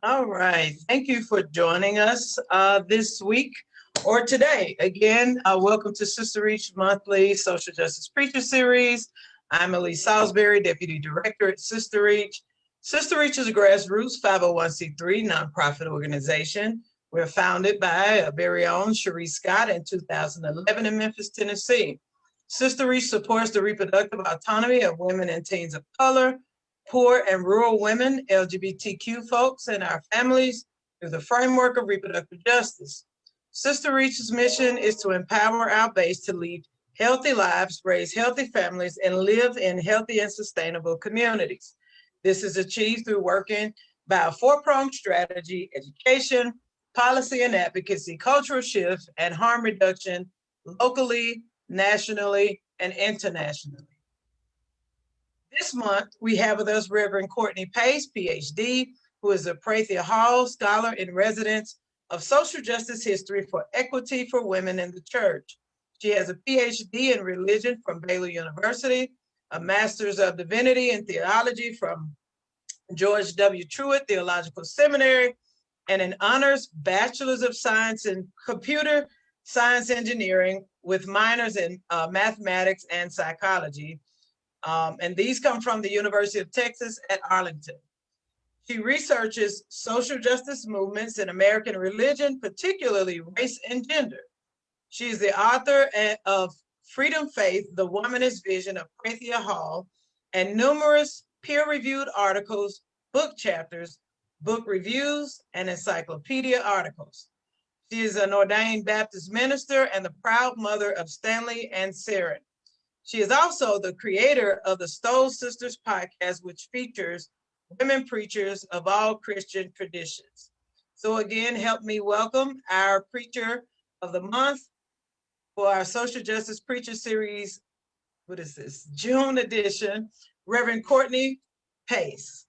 All right. Thank you for joining us this week or today. Again, welcome to Sister Reach Monthly Social Justice Preacher Series. I'm Elise Salisbury, Deputy Director at Sister Reach. Sister Reach is a grassroots 501c3 nonprofit organization. We're founded by our very own Cherie Scott in 2011 in Memphis, Tennessee. Sister Reach supports the reproductive autonomy of women and teens of color, poor and rural women, LGBTQ folks, and our families through the framework of reproductive justice. Sister Reach's mission is to empower our base to lead healthy lives, raise healthy families, and live in healthy and sustainable communities. This is achieved through working by a four-pronged strategy: education, policy and advocacy, cultural shifts, and harm reduction locally, nationally, and internationally. This month, we have with us Reverend Courtney Pace, PhD, who is a Prathia Hall Scholar in Residence of Social Justice History for Equity for Women in the Church. She has a PhD in Religion from Baylor University, a Master's of Divinity in Theology from George W. Truett Theological Seminary, and an Honors Bachelor's of Science in Computer Science Engineering with minors in Mathematics and Psychology. And these come from the University of Texas at Arlington. She researches social justice movements in American religion, particularly race and gender. She is the author of Freedom Faith, the Womanist Vision of Prathia Hall, and numerous peer-reviewed articles, book chapters, book reviews, and encyclopedia articles. She is an ordained Baptist minister and the proud mother of Stanley and Saren. She is also the creator of the Stoll Sisters podcast, which features women preachers of all Christian traditions. So again, help me welcome our preacher of the month for our Social Justice Preacher Series. What is this? June edition, Reverend Courtney Pace.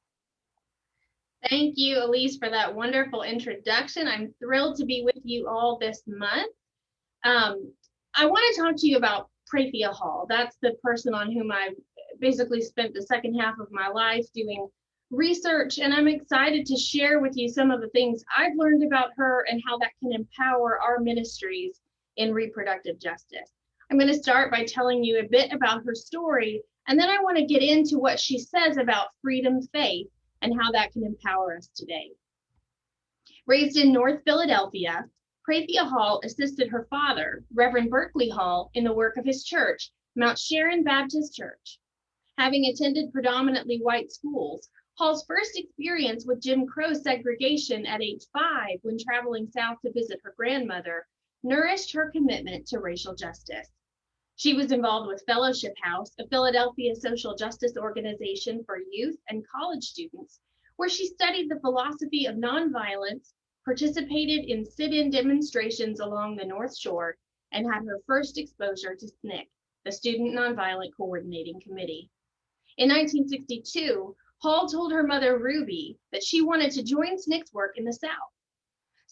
Thank you, Elise, for that wonderful introduction. I'm thrilled to be with you all this month. I want to talk to you about Prathia Hall. That's the person on whom I basically spent the second half of my life doing research, and I'm excited to share with you some of the things I've learned about her and how that can empower our ministries in reproductive justice. I'm going to start by telling you a bit about her story, and then I want to get into what she says about freedom faith and how that can empower us today. Raised in North Philadelphia, Prathia Hall assisted her father, Reverend Berkeley Hall, in the work of his church, Mount Sharon Baptist Church. Having attended predominantly white schools, Hall's first experience with Jim Crow segregation at age 5 when traveling south to visit her grandmother nourished her commitment to racial justice. She was involved with Fellowship House, a Philadelphia social justice organization for youth and college students, where she studied the philosophy of nonviolence, participated in sit-in demonstrations along the North Shore, and had her first exposure to SNCC, the Student Nonviolent Coordinating Committee. In 1962, Hall told her mother, Ruby, that she wanted to join SNCC's work in the South.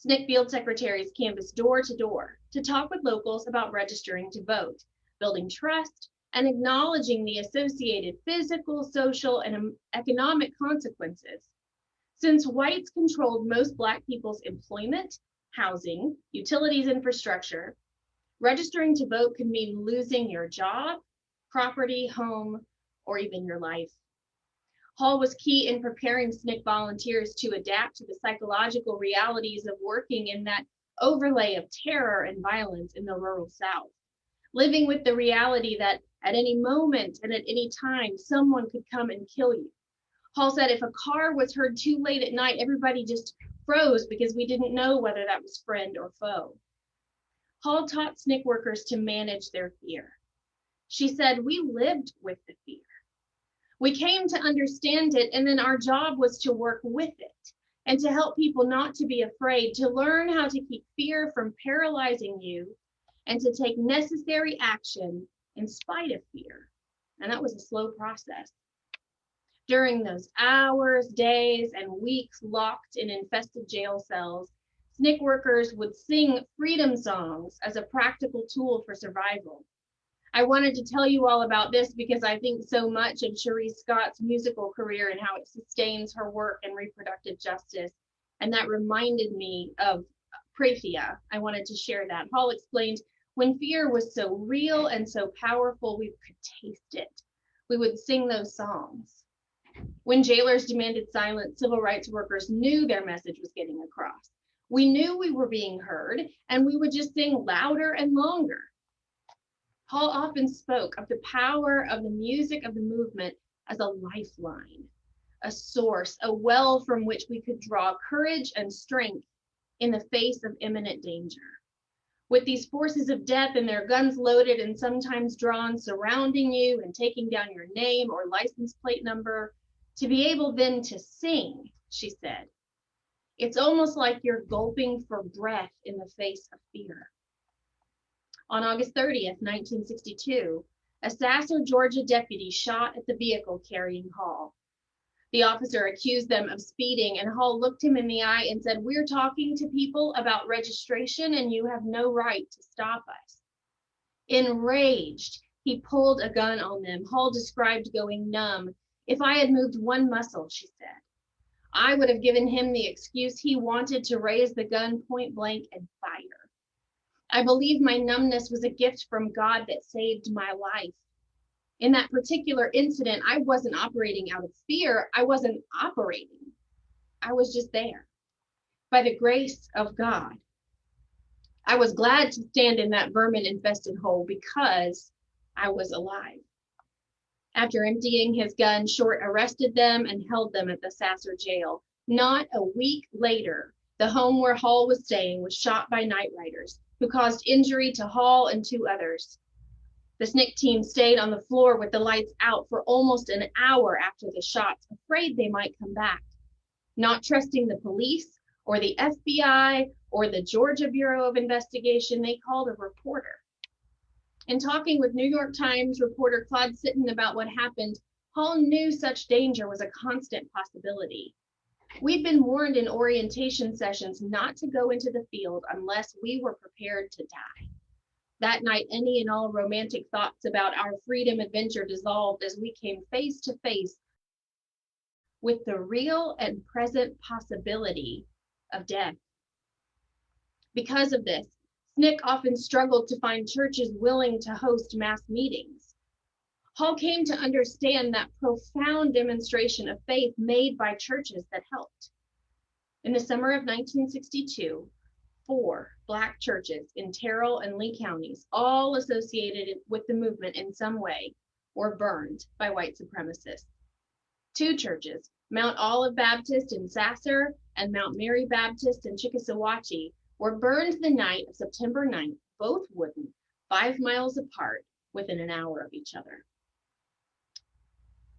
SNCC field secretaries canvassed door to door to talk with locals about registering to vote, building trust, and acknowledging the associated physical, social, and economic consequences. Since whites controlled most Black people's employment, housing, utilities infrastructure, registering to vote could mean losing your job, property, home, or even your life. Hall was key in preparing SNCC volunteers to adapt to the psychological realities of working in that overlay of terror and violence in the rural South, living with the reality that at any moment and at any time, someone could come and kill you. Hall said if a car was heard too late at night, everybody just froze because we didn't know whether that was friend or foe. Hall taught SNCC workers to manage their fear. She said, we lived with the fear. We came to understand it, and then our job was to work with it and to help people not to be afraid, to learn how to keep fear from paralyzing you and to take necessary action in spite of fear. And that was a slow process. During those hours, days, and weeks locked in infested jail cells, SNCC workers would sing freedom songs as a practical tool for survival. I wanted to tell you all about this because I think so much of Cherie Scott's musical career and how it sustains her work in reproductive justice And that reminded me of Praphia. I wanted to share that. Hall explained, when fear was so real and so powerful, we could taste it. We would sing those songs. When jailers demanded silence, civil rights workers knew their message was getting across. We knew we were being heard, and we would just sing louder and longer. Hall often spoke of the power of the music of the movement as a lifeline, a source, a well from which we could draw courage and strength in the face of imminent danger. With these forces of death and their guns loaded and sometimes drawn, surrounding you and taking down your name or license plate number, to be able then to sing, she said, it's almost like you're gulping for breath in the face of fear. On August 30th, 1962, a Sasser, Georgia deputy shot at the vehicle carrying Hall. The officer accused them of speeding, and Hall looked him in the eye and said, "We're talking to people about registration, and you have no right to stop us." Enraged, he pulled a gun on them. Hall described going numb. "If I had moved one muscle," she said, "I would have given him the excuse he wanted to raise the gun point blank and fire. I believe my numbness was a gift from God that saved my life. In that particular incident, I wasn't operating out of fear. I wasn't operating. I was just there. By the grace of God, I was glad to stand in that vermin-infested hole because I was alive." After emptying his gun, Short arrested them and held them at the Sasser jail. Not a week later, the home where Hall was staying was shot by night riders who caused injury to Hall and 2 others. The SNCC team stayed on the floor with the lights out for almost an hour after the shots, afraid they might come back. Not trusting the police or the FBI or the Georgia Bureau of Investigation, they called a reporter. In talking with New York Times reporter Claude Sitton about what happened, Hall knew such danger was a constant possibility. "We'd been warned in orientation sessions not to go into the field unless we were prepared to die." That night, any and all romantic thoughts about our freedom adventure dissolved as we came face to face with the real and present possibility of death. Because of this, SNCC often struggled to find churches willing to host mass meetings. Hall came to understand that profound demonstration of faith made by churches that helped. In the summer of 1962, 4 Black churches in Terrell and Lee counties, all associated with the movement in some way, were burned by white supremacists. 2 churches, Mount Olive Baptist in Sasser and Mount Mary Baptist in Chickasawaukee, were burned the night of September 9th, both wooden, 5 miles apart, within an hour of each other.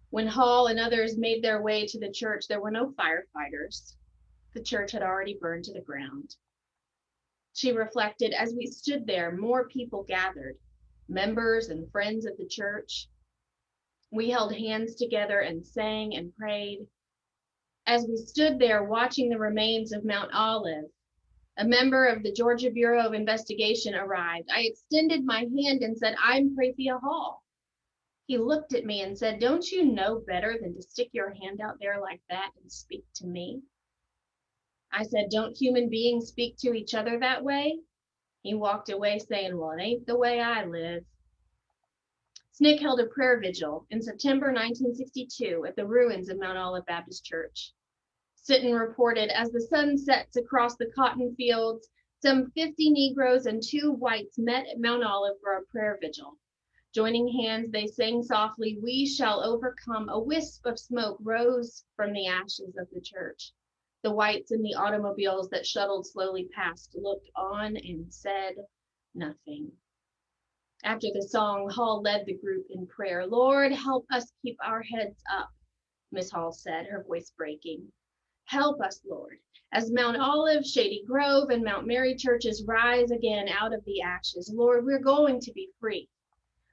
When Hall and others made their way to the church, there were no firefighters. The church had already burned to the ground. She reflected, as we stood there, more people gathered, members and friends of the church. We held hands together and sang and prayed. As we stood there watching the remains of Mount Olive, a member of the Georgia Bureau of Investigation arrived. I extended my hand and said, "I'm Praphia Hall." He looked at me and said, "Don't you know better than to stick your hand out there like that and speak to me?" I said, "Don't human beings speak to each other that way?" He walked away saying, "Well, it ain't the way I live." SNCC held a prayer vigil in September 1962 at the ruins of Mount Olive Baptist Church. Sitton reported, as the sun sets across the cotton fields, some 50 Negroes and 2 whites met at Mount Olive for a prayer vigil. Joining hands, they sang softly, "We shall overcome." A wisp of smoke rose from the ashes of the church. The whites in the automobiles that shuttled slowly past looked on and said nothing. After the song, Hall led the group in prayer. "Lord, help us keep our heads up," Miss Hall said, her voice breaking. "Help us, Lord, as Mount Olive, Shady Grove, and Mount Mary churches rise again out of the ashes. Lord, we're going to be free.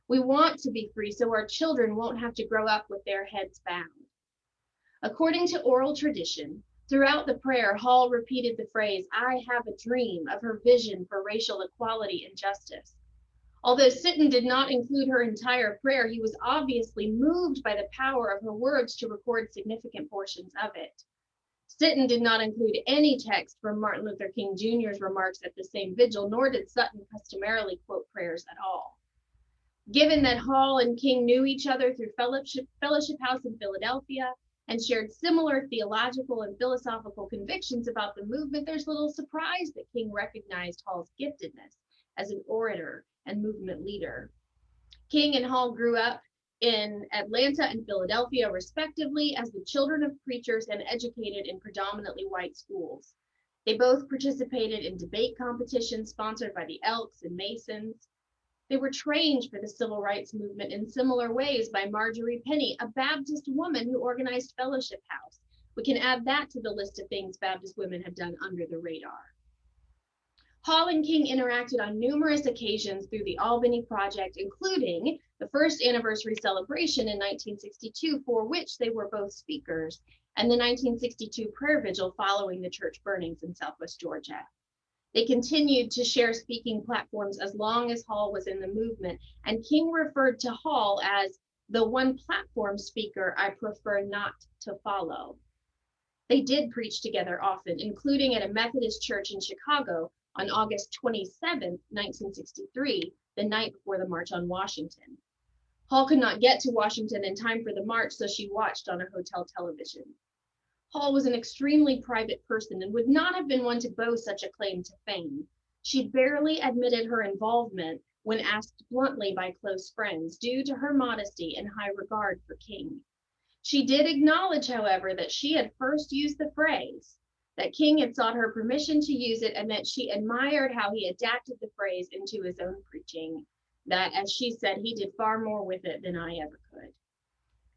We want to be free so our children won't have to grow up with their heads bound." According to oral tradition, throughout the prayer, Hall repeated the phrase, "I have a dream," of her vision for racial equality and justice. Although Sitton did not include her entire prayer, he was obviously moved by the power of her words to record significant portions of it. Sitton did not include any text from Martin Luther King Jr.'s remarks at the same vigil, nor did Sutton customarily quote prayers at all. Given that Hall and King knew each other through Fellowship House in Philadelphia and shared similar theological and philosophical convictions about the movement, there's little surprise that King recognized Hall's giftedness as an orator and movement leader. King and Hall grew up in Atlanta and Philadelphia, respectively, as the children of preachers and educated in predominantly white schools. They both participated in debate competitions sponsored by the Elks and Masons. They were trained for the civil rights movement in similar ways by Marjorie Penny, a Baptist woman who organized Fellowship House. We can add that to the list of things Baptist women have done under the radar. Hall and King interacted on numerous occasions through the Albany Project, including the first anniversary celebration in 1962, for which they were both speakers, and the 1962 prayer vigil following the church burnings in Southwest Georgia. They continued to share speaking platforms as long as Hall was in the movement, and King referred to Hall as the one platform speaker I prefer not to follow. They did preach together often, including at a Methodist church in Chicago on August 27, 1963, the night before the March on Washington. Hall could not get to Washington in time for the march, so she watched on her hotel television. Hall was an extremely private person and would not have been one to boast such a claim to fame. She barely admitted her involvement when asked bluntly by close friends, due to her modesty and high regard for King. She did acknowledge, however, that she had first used the phrase, that King had sought her permission to use it, and that she admired how he adapted the phrase into his own preaching, that, as she said, he did far more with it than I ever could.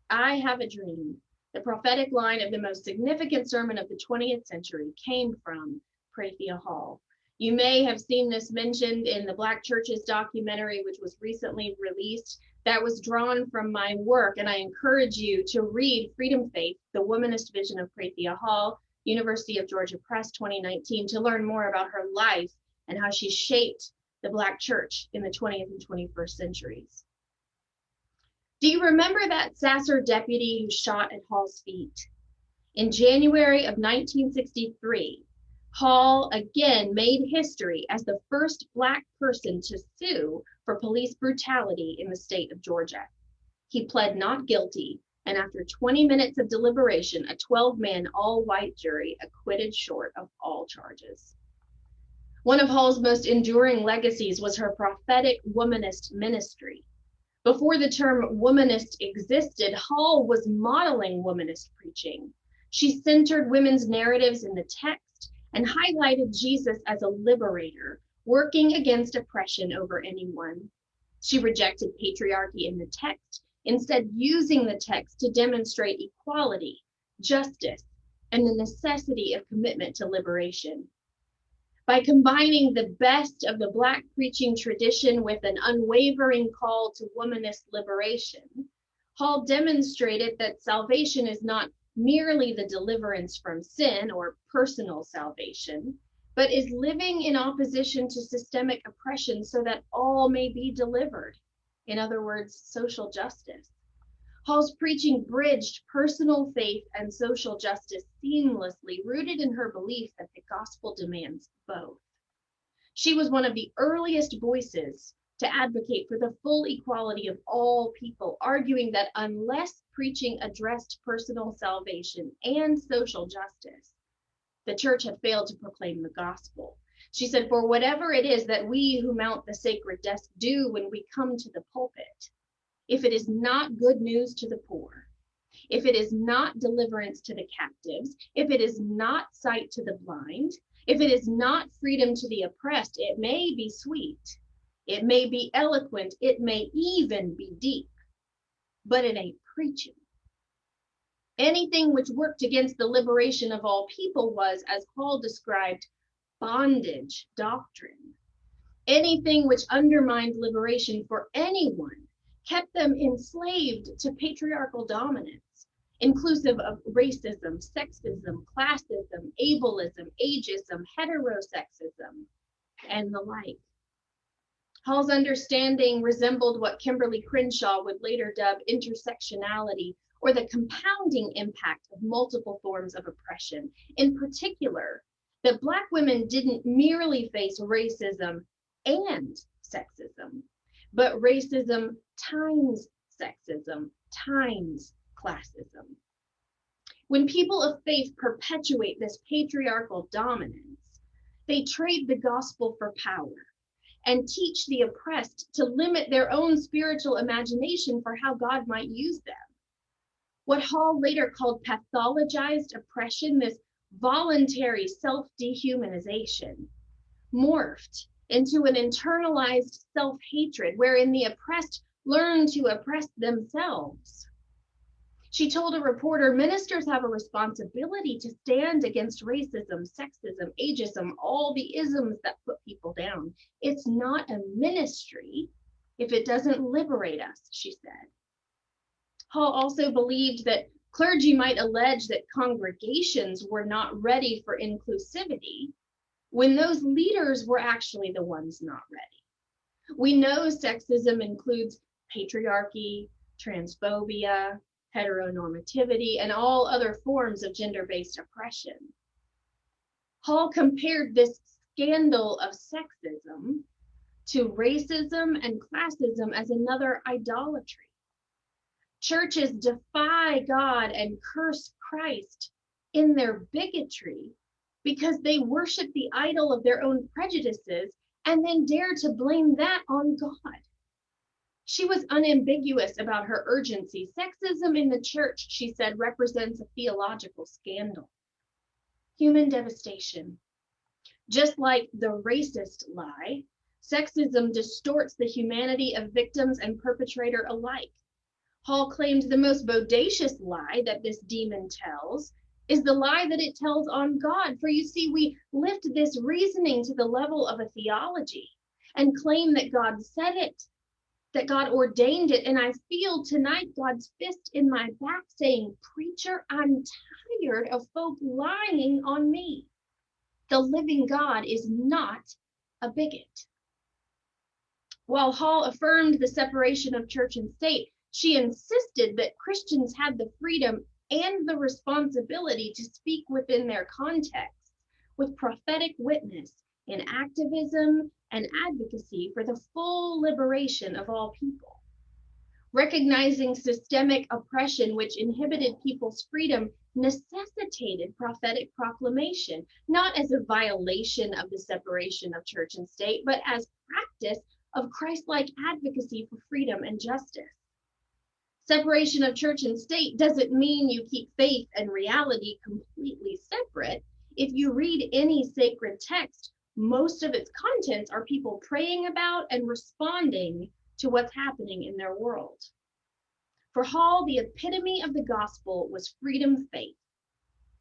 I have a dream. The prophetic line of the most significant sermon of the 20th century came from Prathia Hall. You may have seen this mentioned in the Black Churches documentary, which was recently released. That was drawn from my work, and I encourage you to read Freedom Faith, the Womanist Vision of Prathia Hall, University of Georgia Press, 2019, to learn more about her life and how she shaped the Black church in the 20th and 21st centuries. Do you remember that Sasser deputy who shot at Hall's feet? In January of 1963, Hall again made history as the first Black person to sue for police brutality in the state of Georgia. He pled not guilty, and after 20 minutes of deliberation, a 12-man all-white jury acquitted short of all charges. One of Hall's most enduring legacies was her prophetic womanist ministry. Before the term womanist existed, Hall was modeling womanist preaching. She centered women's narratives in the text and highlighted Jesus as a liberator, working against oppression over anyone. She rejected patriarchy in the text, instead using the text to demonstrate equality, justice, and the necessity of commitment to liberation. By combining the best of the Black preaching tradition with an unwavering call to womanist liberation, Hall demonstrated that salvation is not merely the deliverance from sin or personal salvation, but is living in opposition to systemic oppression so that all may be delivered. In other words, social justice. Hall's preaching bridged personal faith and social justice seamlessly, rooted in her belief that the gospel demands both. She was one of the earliest voices to advocate for the full equality of all people, arguing that unless preaching addressed personal salvation and social justice, the church had failed to proclaim the gospel. She said, for whatever it is that we who mount the sacred desk do when we come to the pulpit, if it is not good news to the poor, if it is not deliverance to the captives, if it is not sight to the blind, if it is not freedom to the oppressed, it may be sweet, it may be eloquent, it may even be deep, but it ain't preaching. Anything which worked against the liberation of all people was, as Paul described, bondage doctrine. Anything which undermined liberation for anyone kept them enslaved to patriarchal dominance, inclusive of racism, sexism, classism, ableism, ageism, heterosexism, and the like. Hall's understanding resembled what Kimberly Crenshaw would later dub intersectionality, or the compounding impact of multiple forms of oppression. In particular, that Black women didn't merely face racism and sexism, but racism times sexism times classism. When people of faith perpetuate this patriarchal dominance, they trade the gospel for power and teach the oppressed to limit their own spiritual imagination for how God might use them. What Hall later called pathologized oppression, this voluntary self-dehumanization, morphed into an internalized self-hatred wherein the oppressed learn to oppress themselves. She told a reporter, ministers have a responsibility to stand against racism, sexism, ageism, all the isms that put people down. It's not a ministry if it doesn't liberate us, she said. Hall also believed that clergy might allege that congregations were not ready for inclusivity when those leaders were actually the ones not ready. We know sexism includes patriarchy, transphobia, heteronormativity, and all other forms of gender-based oppression. Hall compared this scandal of sexism to racism and classism as another idolatry. Churches defy God and curse Christ in their bigotry because they worship the idol of their own prejudices and then dare to blame that on God. She was unambiguous about her urgency. Sexism in the church, she said, represents a theological scandal. Human devastation. Just like the racist lie, sexism distorts the humanity of victims and perpetrator alike. Hall claimed the most bodacious lie that this demon tells is the lie that it tells on God. For you see, we lift this reasoning to the level of a theology and claim that God said it, that God ordained it. And I feel tonight God's fist in my back saying, preacher, I'm tired of folk lying on me. The living God is not a bigot. While Hall affirmed the separation of church and state, she insisted that Christians had the freedom and the responsibility to speak within their contexts with prophetic witness in activism and advocacy for the full liberation of all people. Recognizing systemic oppression which inhibited people's freedom necessitated prophetic proclamation, not as a violation of the separation of church and state, but as practice of Christ-like advocacy for freedom and justice. Separation of church and state doesn't mean you keep faith and reality completely separate. If you read any sacred text, most of its contents are people praying about and responding to what's happening in their world. For Hall, the epitome of the gospel was freedom faith,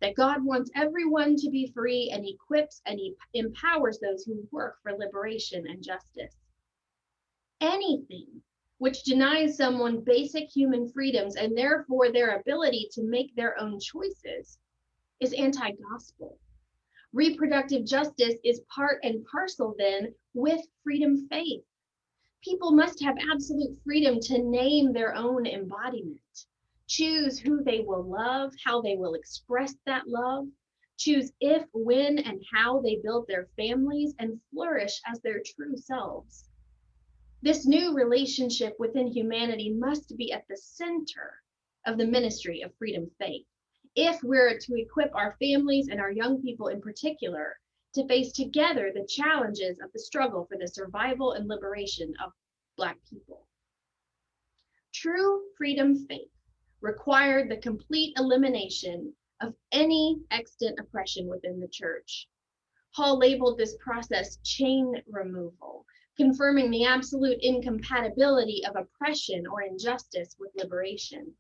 that God wants everyone to be free and equips and he empowers those who work for liberation and justice. Anything which denies someone basic human freedoms and therefore their ability to make their own choices is anti-gospel. Reproductive justice is part and parcel then with freedom faith. People must have absolute freedom to name their own embodiment, choose who they will love, how they will express that love, choose if, when, and how they build their families and flourish as their true selves. This new relationship within humanity must be at the center of the ministry of freedom faith, if we're to equip our families and our young people in particular to face together the challenges of the struggle for the survival and liberation of Black people. True freedom faith required the complete elimination of any extant oppression within the church. Hall labeled this process chain removal, confirming the absolute incompatibility of oppression or injustice with liberation.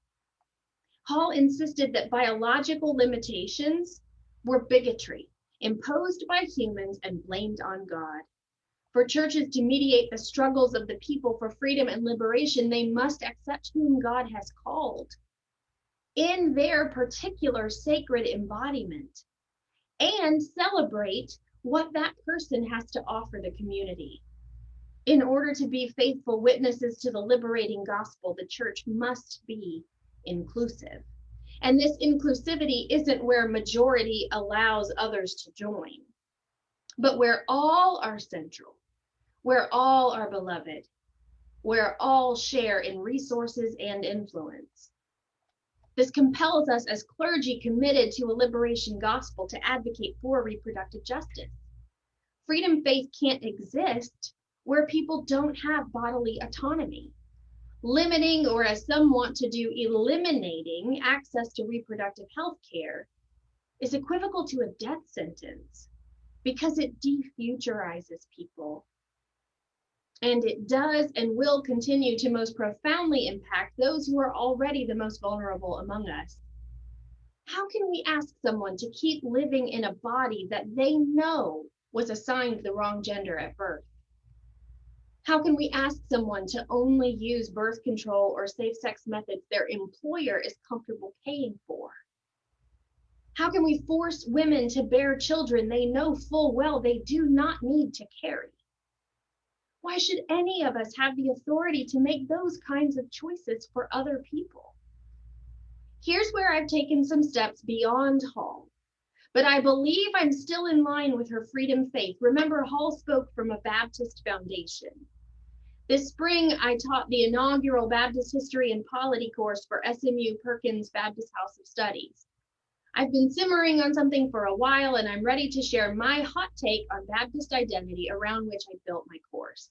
Hall insisted that biological limitations were bigotry, imposed by humans and blamed on God. For churches to mediate the struggles of the people for freedom and liberation, they must accept whom God has called in their particular sacred embodiment and celebrate what that person has to offer the community. In order to be faithful witnesses to the liberating gospel, the church must be inclusive. And this inclusivity isn't where majority allows others to join, but where all are central, where all are beloved, where all share in resources and influence. This compels us as clergy committed to a liberation gospel to advocate for reproductive justice. Freedom faith can't exist where people don't have bodily autonomy. Limiting, or as some want to do, eliminating access to reproductive health care is equivocal to a death sentence because it defuturizes people. And it does and will continue to most profoundly impact those who are already the most vulnerable among us. How can we ask someone to keep living in a body that they know was assigned the wrong gender at birth? How can we ask someone to only use birth control or safe-sex methods their employer is comfortable paying for? How can we force women to bear children they know full well they do not need to carry? Why should any of us have the authority to make those kinds of choices for other people? Here's where I've taken some steps beyond Hall, but I believe I'm still in line with her freedom faith. Remember, Hall spoke from a Baptist foundation. This spring, I taught the inaugural Baptist History and Polity course for SMU Perkins Baptist House of Studies. I've been simmering on something for a while, and I'm ready to share my hot take on Baptist identity around which I built my course.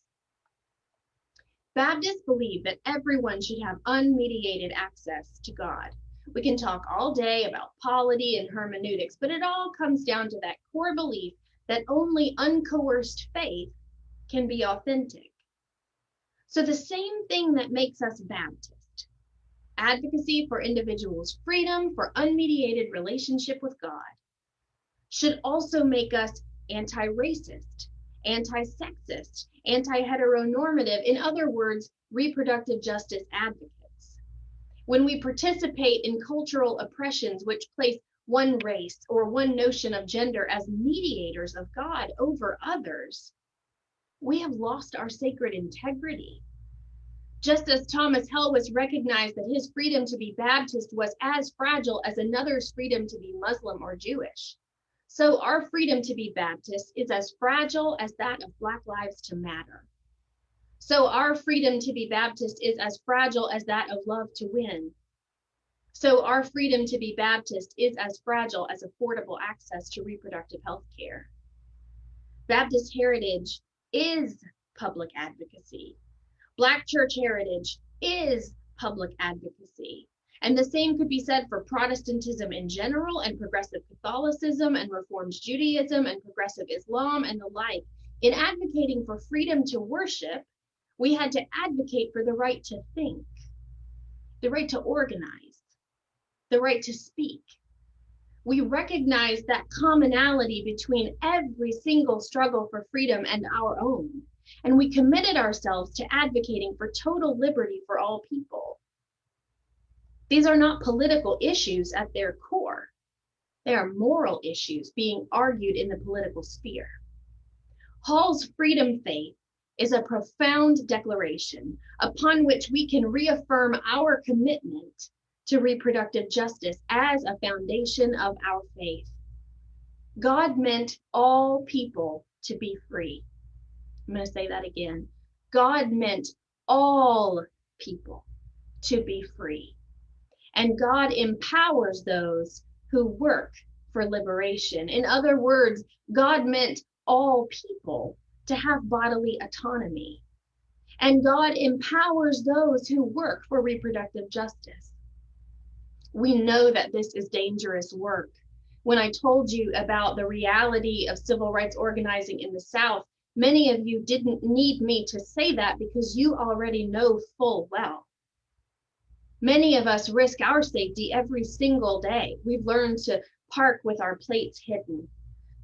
Baptists believe that everyone should have unmediated access to God. We can talk all day about polity and hermeneutics, but it all comes down to that core belief that only uncoerced faith can be authentic. So the same thing that makes us Baptist, advocacy for individuals' freedom for unmediated relationship with God, should also make us anti-racist, anti-sexist, anti-heteronormative, in other words, reproductive justice advocates. When we participate in cultural oppressions which place one race or one notion of gender as mediators of God over others, we have lost our sacred integrity. Just as Thomas Helwys recognized that his freedom to be Baptist was as fragile as another's freedom to be Muslim or Jewish, so our freedom to be Baptist is as fragile as that of Black Lives to Matter. So our freedom to be Baptist is as fragile as that of Love to Win. So our freedom to be Baptist is as fragile as affordable access to reproductive health care. Baptist heritage is public advocacy. Black church heritage is public advocacy. And the same could be said for Protestantism in general, and progressive Catholicism, and Reformed Judaism, and progressive Islam, and the like. In advocating for freedom to worship, we had to advocate for the right to think, the right to organize, the right to speak. We recognize that commonality between every single struggle for freedom and our own, and we committed ourselves to advocating for total liberty for all people. These are not political issues at their core. They are moral issues being argued in the political sphere. Hall's freedom faith is a profound declaration upon which we can reaffirm our commitment to reproductive justice as a foundation of our faith. God meant all people to be free. I'm going to say that again. God meant all people to be free. And God empowers those who work for liberation. In other words, God meant all people to have bodily autonomy. And God empowers those who work for reproductive justice. We know that this is dangerous work. When I told you about the reality of civil rights organizing in the South, many of you didn't need me to say that because you already know full well. Many of us risk our safety every single day. We've learned to park with our plates hidden,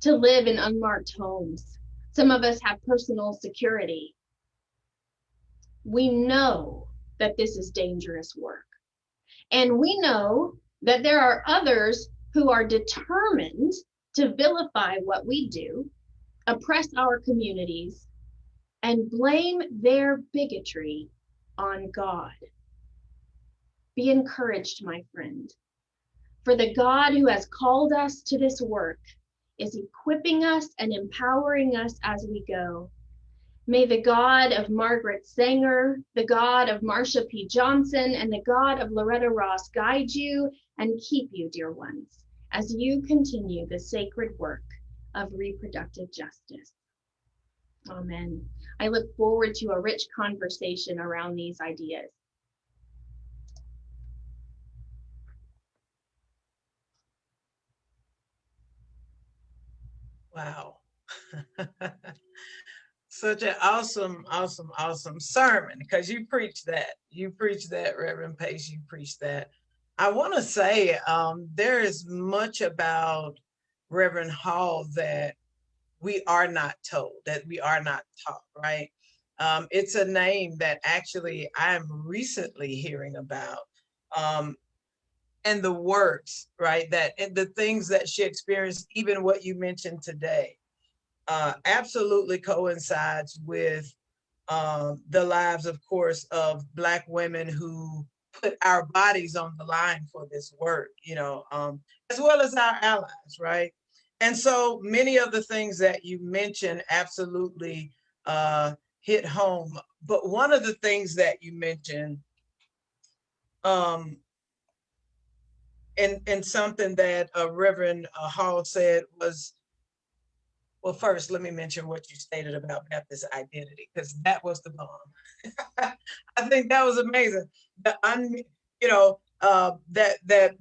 to live in unmarked homes. Some of us have personal security. We know that this is dangerous work. And we know that there are others who are determined to vilify what we do, oppress our communities, and blame their bigotry on God. Be encouraged, my friend. For the God who has called us to this work is equipping us and empowering us as we go. May the God of Margaret Sanger, the God of Marsha P. Johnson, and the God of Loretta Ross guide you and keep you, dear ones, as you continue the sacred work of reproductive justice. Amen. I look forward to a rich conversation around these ideas. Wow. Such an awesome sermon, because you preach that. You preach that, Reverend Pace. You preach that. I want to say there is much about Reverend Hall that we are not told, that we are not taught, right? It's a name that actually I'm recently hearing about. And the works, right? That and the things that she experienced, even what you mentioned today, absolutely coincides with the lives, of course, of Black women who put our bodies on the line for this work, as well as our allies, right? And so many of the things that you mentioned absolutely hit home. But one of the things that you mentioned, and something that Reverend Hall said was, well, first, let me mention what you stated about Baptist identity, because that was the bomb. I think that was amazing. That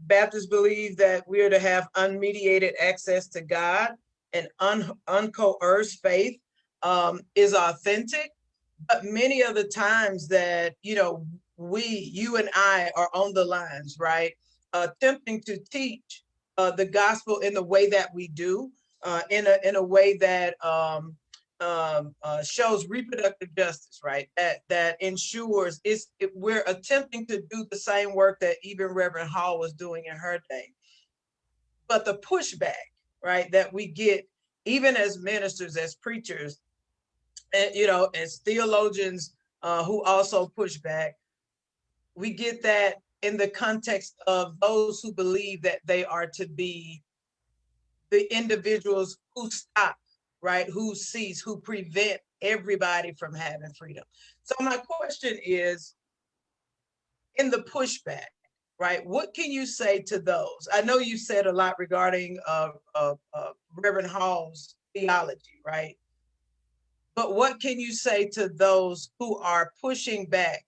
Baptists believe that we are to have unmediated access to God, and uncoerced faith is authentic. But many of the times that, you and I are on the lines, right? Attempting to teach the gospel in the way that we do, in a way that shows reproductive justice, right? That ensures we're attempting to do the same work that even Reverend Hall was doing in her day. But the pushback, right, that we get, even as ministers, as preachers, and as theologians who also push back, we get that in the context of those who believe that they are to be the individuals who stop, right? Who cease, who prevent everybody from having freedom. So my question is, in the pushback, right? What can you say to those? I know you said a lot regarding Reverend Hall's theology, right? But what can you say to those who are pushing back?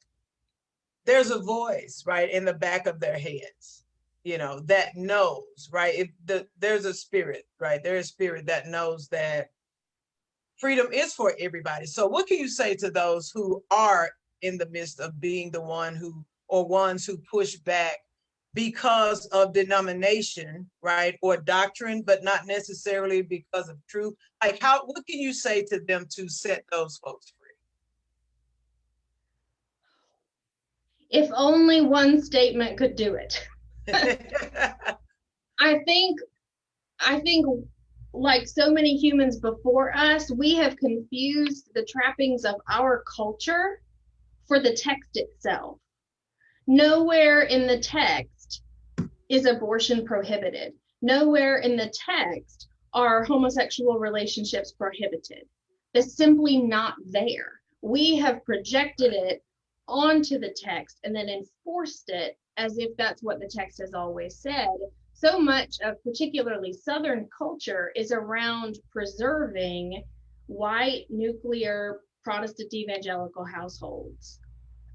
There's a voice, right, in the back of their heads, that knows, right? There's a spirit, right? There's a spirit that knows that freedom is for everybody. So what can you say to those who are in the midst of being the ones who push back because of denomination, right? Or doctrine, but not necessarily because of truth? Like, what can you say to them to set those folks If only one statement could do it. I think like so many humans before us, we have confused the trappings of our culture for the text itself. Nowhere in the text is abortion prohibited. Nowhere in the text are homosexual relationships prohibited. That's simply not there. We have projected it onto the text and then enforced it as if that's what the text has always said. So much of particularly Southern culture is around preserving white, nuclear, Protestant evangelical households.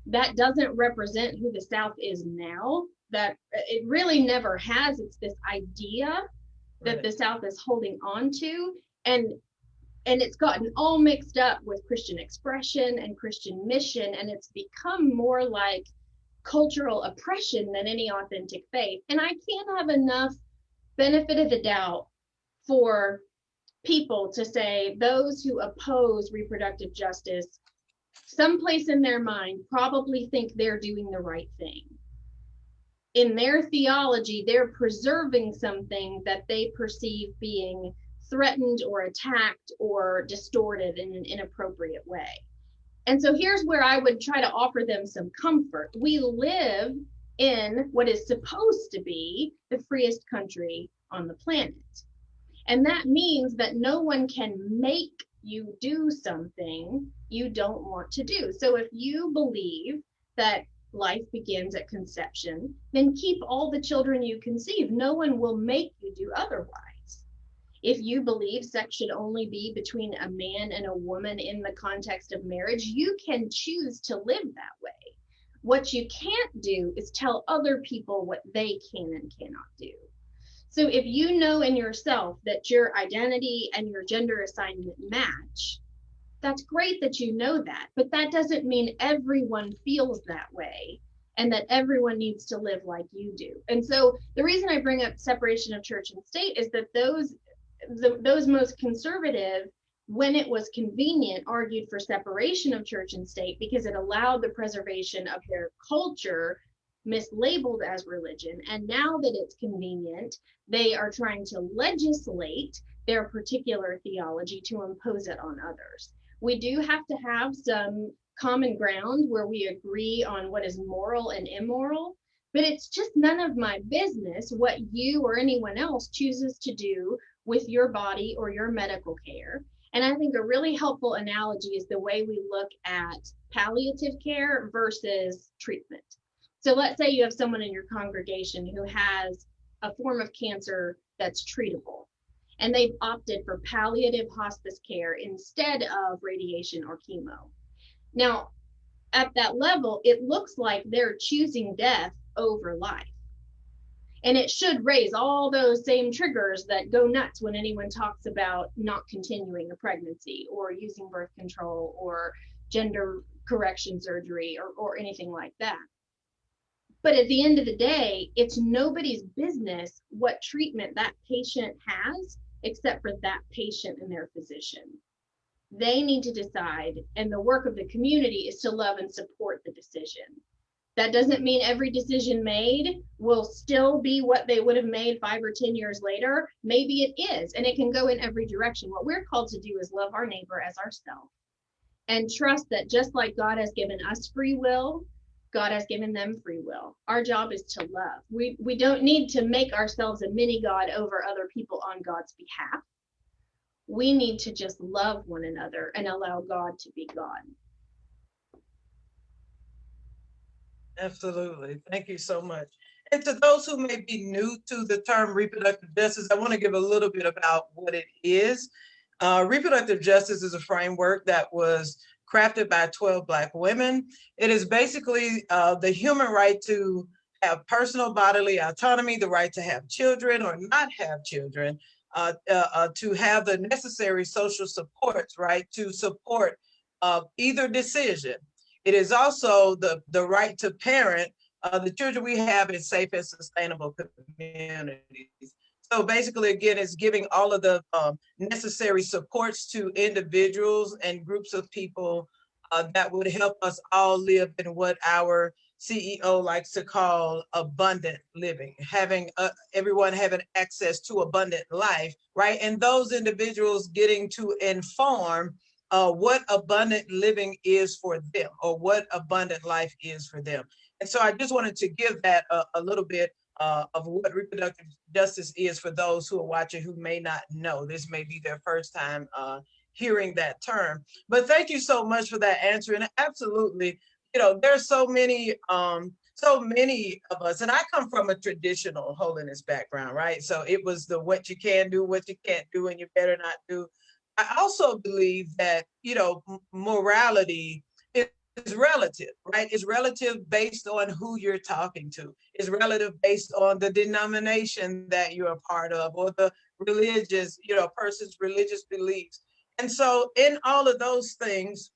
That doesn't represent who the South is now. That it really never has. It's this idea that the South is holding on to, and it's gotten all mixed up with Christian expression and Christian mission, and it's become more like cultural oppression than any authentic faith. And I can't have enough benefit of the doubt for people to say those who oppose reproductive justice, someplace in their mind, probably think they're doing the right thing. In their theology, they're preserving something that they perceive being threatened or attacked or distorted in an inappropriate way. And so here's where I would try to offer them some comfort. We live in what is supposed to be the freest country on the planet. And that means that no one can make you do something you don't want to do. So if you believe that life begins at conception, then keep all the children you conceive. No one will make you do otherwise. If you believe sex should only be between a man and a woman in the context of marriage, you can choose to live that way. What you can't do is tell other people what they can and cannot do. So if you know in yourself that your identity and your gender assignment match, that's great that you know that, but that doesn't mean everyone feels that way and that everyone needs to live like you do. And so the reason I bring up separation of church and state is that those most conservative, when it was convenient, argued for separation of church and state because it allowed the preservation of their culture mislabeled as religion. And now that it's convenient, they are trying to legislate their particular theology to impose it on others. We do have to have some common ground where we agree on what is moral and immoral, but it's just none of my business what you or anyone else chooses to do with your body or your medical care. And I think a really helpful analogy is the way we look at palliative care versus treatment. So let's say you have someone in your congregation who has a form of cancer that's treatable, and they've opted for palliative hospice care instead of radiation or chemo. Now, at that level, it looks like they're choosing death over life. And it should raise all those same triggers that go nuts when anyone talks about not continuing a pregnancy or using birth control or gender correction surgery or anything like that. But at the end of the day, it's nobody's business what treatment that patient has except for that patient and their physician. They need to decide, and the work of the community is to love and support the decision. That doesn't mean every decision made will still be what they would have made 5 or 10 years later. Maybe it is, and it can go in every direction. What we're called to do is love our neighbor as ourselves and trust that just like God has given us free will, God has given them free will. Our job is to love. We don't need to make ourselves a mini God over other people on God's behalf. We need to just love one another and allow God to be God. Absolutely. Thank you so much. And to those who may be new to the term reproductive justice, I want to give a little bit about what it is. Reproductive justice is a framework that was crafted by 12 Black women. It is basically the human right to have personal bodily autonomy, the right to have children or not have children, to have the necessary social supports, right, to support either decision. It is also the right to parent the children we have in safe and sustainable communities. So basically, again, it's giving all of the necessary supports to individuals and groups of people that would help us all live in what our CEO likes to call abundant living, having everyone having access to abundant life, right? And those individuals getting to inform what abundant living is for them or what abundant life is for them. And so I just wanted to give that a little bit of what reproductive justice is for those who are watching who may not know. This may be their first time hearing that term. But thank you so much for that answer. And absolutely, you know, there's so many of us, and I come from a traditional holiness background, right? So it was the what you can do, what you can't do, and you better not do. I also believe that, you know, morality is relative, right? It's relative based on who you're talking to. It's relative based on the denomination that you're a part of or the religious, you know, person's religious beliefs. And so in all of those things,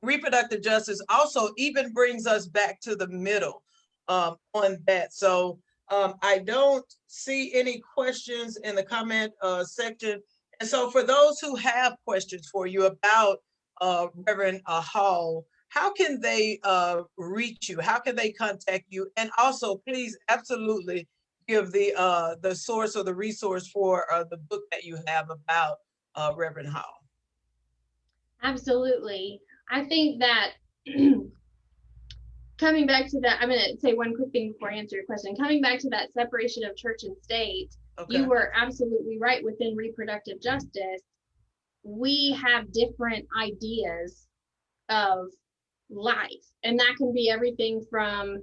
reproductive justice also even brings us back to the middle on that. So I don't see any questions in the comment section. And so for those who have questions for you about Reverend Hall, how can they reach you? How can they contact you? And also, please absolutely give the source or the resource for the book that you have about Reverend Hall. Absolutely. I think that coming back to that, I'm going to say one quick thing before I answer your question. Coming back to that separation of church and state, Okay. you were absolutely right. Within reproductive justice, we have different ideas of life, and that can be everything from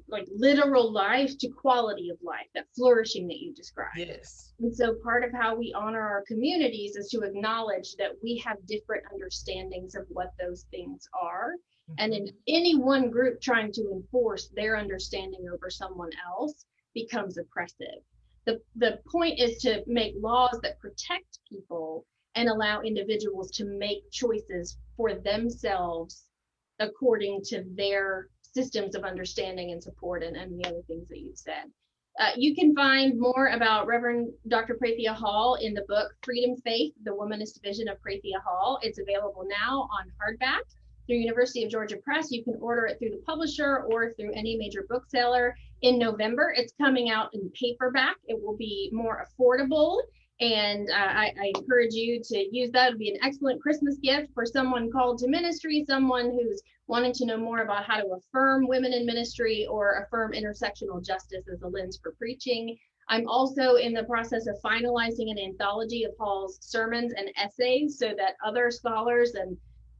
like literal life to quality of life, that flourishing that you described. Yes. And so part of how we honor our communities is to acknowledge that we have different understandings of what those things are. And in any one group trying to enforce their understanding over someone else becomes oppressive. The point is to make laws that protect people and allow individuals to make choices for themselves according to their systems of understanding and support, and the other things that you've said. You can find more about Reverend Dr. Prathia Hall in the book Freedom Faith, the Womanist Vision of Prathia Hall. It's available now on hardback through University of Georgia Press. You can order it through the publisher or through any major bookseller. In November, it's coming out in paperback. It will be more affordable, and I encourage you to use that. It'll be an excellent Christmas gift for someone called to ministry, someone who's wanting to know more about how to affirm women in ministry or affirm intersectional justice as a lens for preaching. I'm also in the process of finalizing an anthology of Hall's sermons and essays so that other scholars and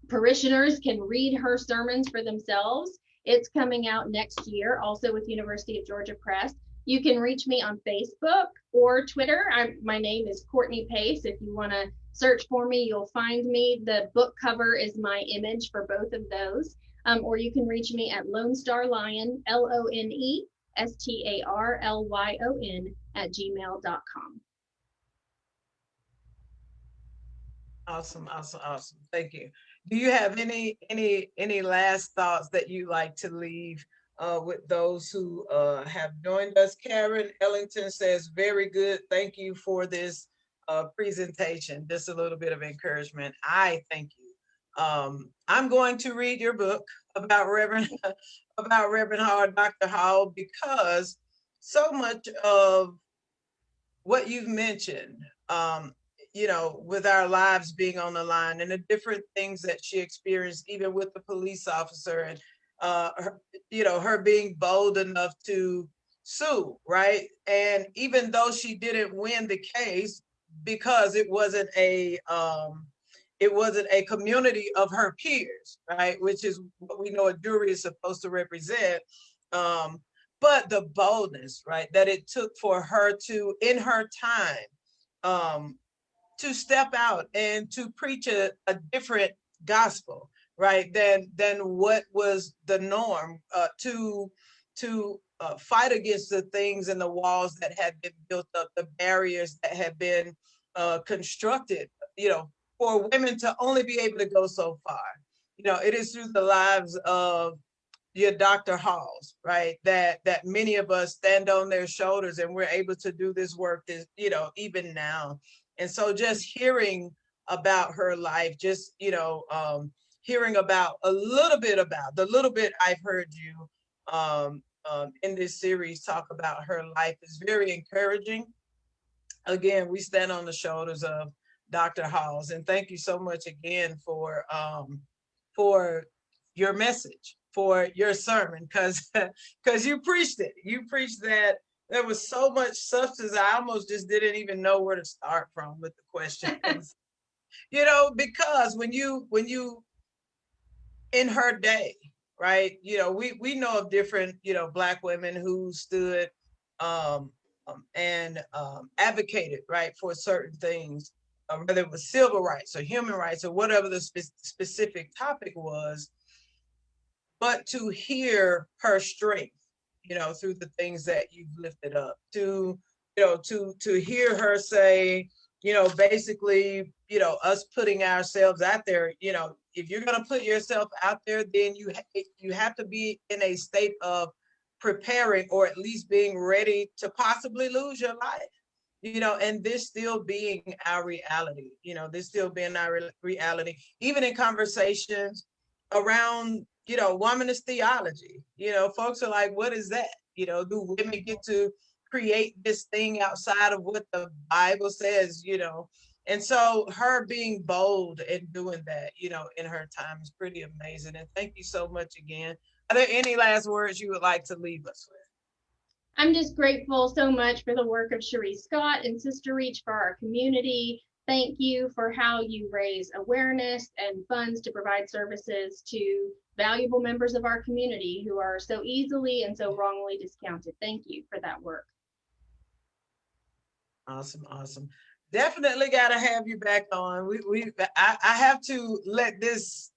parishioners can read her sermons for themselves. It's coming out next year, also with University of Georgia Press. You can reach me on Facebook or Twitter. My name is Courtney Pace. If you want to search for me, you'll find me. The book cover is my image for both of those. Or you can reach me at Lone Star Lion, LONESTARLYON @gmail.com. Awesome, awesome, awesome. Thank you. Do you have any last thoughts that you like to leave with those who have joined us? Karen Ellington says, very good. Thank you for this presentation. Just a little bit of encouragement. I thank you. I'm going to read your book about Reverend Hall, Dr. Hall, because so much of what you've mentioned, with our lives being on the line and the different things that she experienced, even with the police officer, and her being bold enough to sue, right? And even though she didn't win the case because it wasn't a community of her peers, right? Which is what we know a jury is supposed to represent. But the boldness, right, that it took for her to, in her time, to step out and to preach a different gospel, right, than what was the norm, to fight against the things and the walls that had been built up, the barriers that had been constructed, for women to only be able to go so far. It is through the lives of your Dr. Halls, right, that many of us stand on their shoulders and we're able to do this work, even now. And so just hearing about her life, just, hearing about a little bit about the little bit I've heard you in this series talk about her life is very encouraging. Again, we stand on the shoulders of Dr. Halls, and thank you so much again for your message, for your sermon, because you preached it. You preached that. There was so much substance. I almost just didn't even know where to start from with the questions. Because when you in her day, right? We know of different, Black women who stood and advocated, right, for certain things, whether it was civil rights or human rights or whatever the specific topic was. But to hear her strength, through the things that you've lifted up, to hear her say, basically, us putting ourselves out there, if you're going to put yourself out there, then you have to be in a state of preparing, or at least being ready to possibly lose your life, and this still being our reality, even in conversations around, womanist theology. Folks are like, what is that? Do women get to create this thing outside of what the Bible says, And so her being bold and doing that, in her time is pretty amazing. And thank you so much again Are there any last words you would like to leave us with? I'm just grateful so much for the work of Cherie Scott and Sister Reach for our community. Thank you for how you raise awareness and funds to provide services to valuable members of our community who are so easily and so wrongly discounted. Thank you for that work. Awesome, awesome. Definitely got to have you back on. I have to let this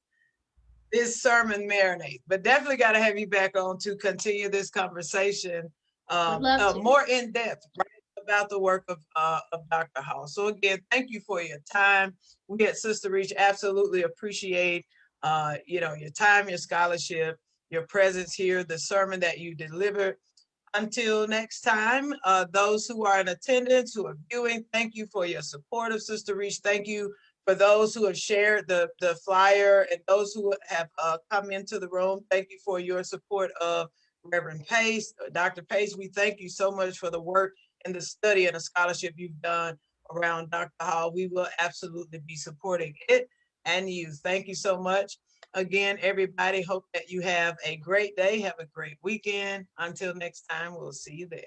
sermon marinate, but definitely got to have you back on to continue this conversation more in depth, right, about the work of Dr. Hall. So again, thank you for your time. We at Sister Reach absolutely appreciate your time, your scholarship, your presence here, the sermon that you delivered. Until next time, those who are in attendance, who are viewing, thank you for your support of Sister Reach. Thank you for those who have shared the flyer and those who have come into the room. Thank you for your support of Reverend Pace, Dr. Pace. We thank you so much for the work and the study and the scholarship you've done around Dr. Hall. We will absolutely be supporting it and you. Thank you so much. Again, everybody, hope that you have a great day. Have a great weekend. Until next time, we'll see you then.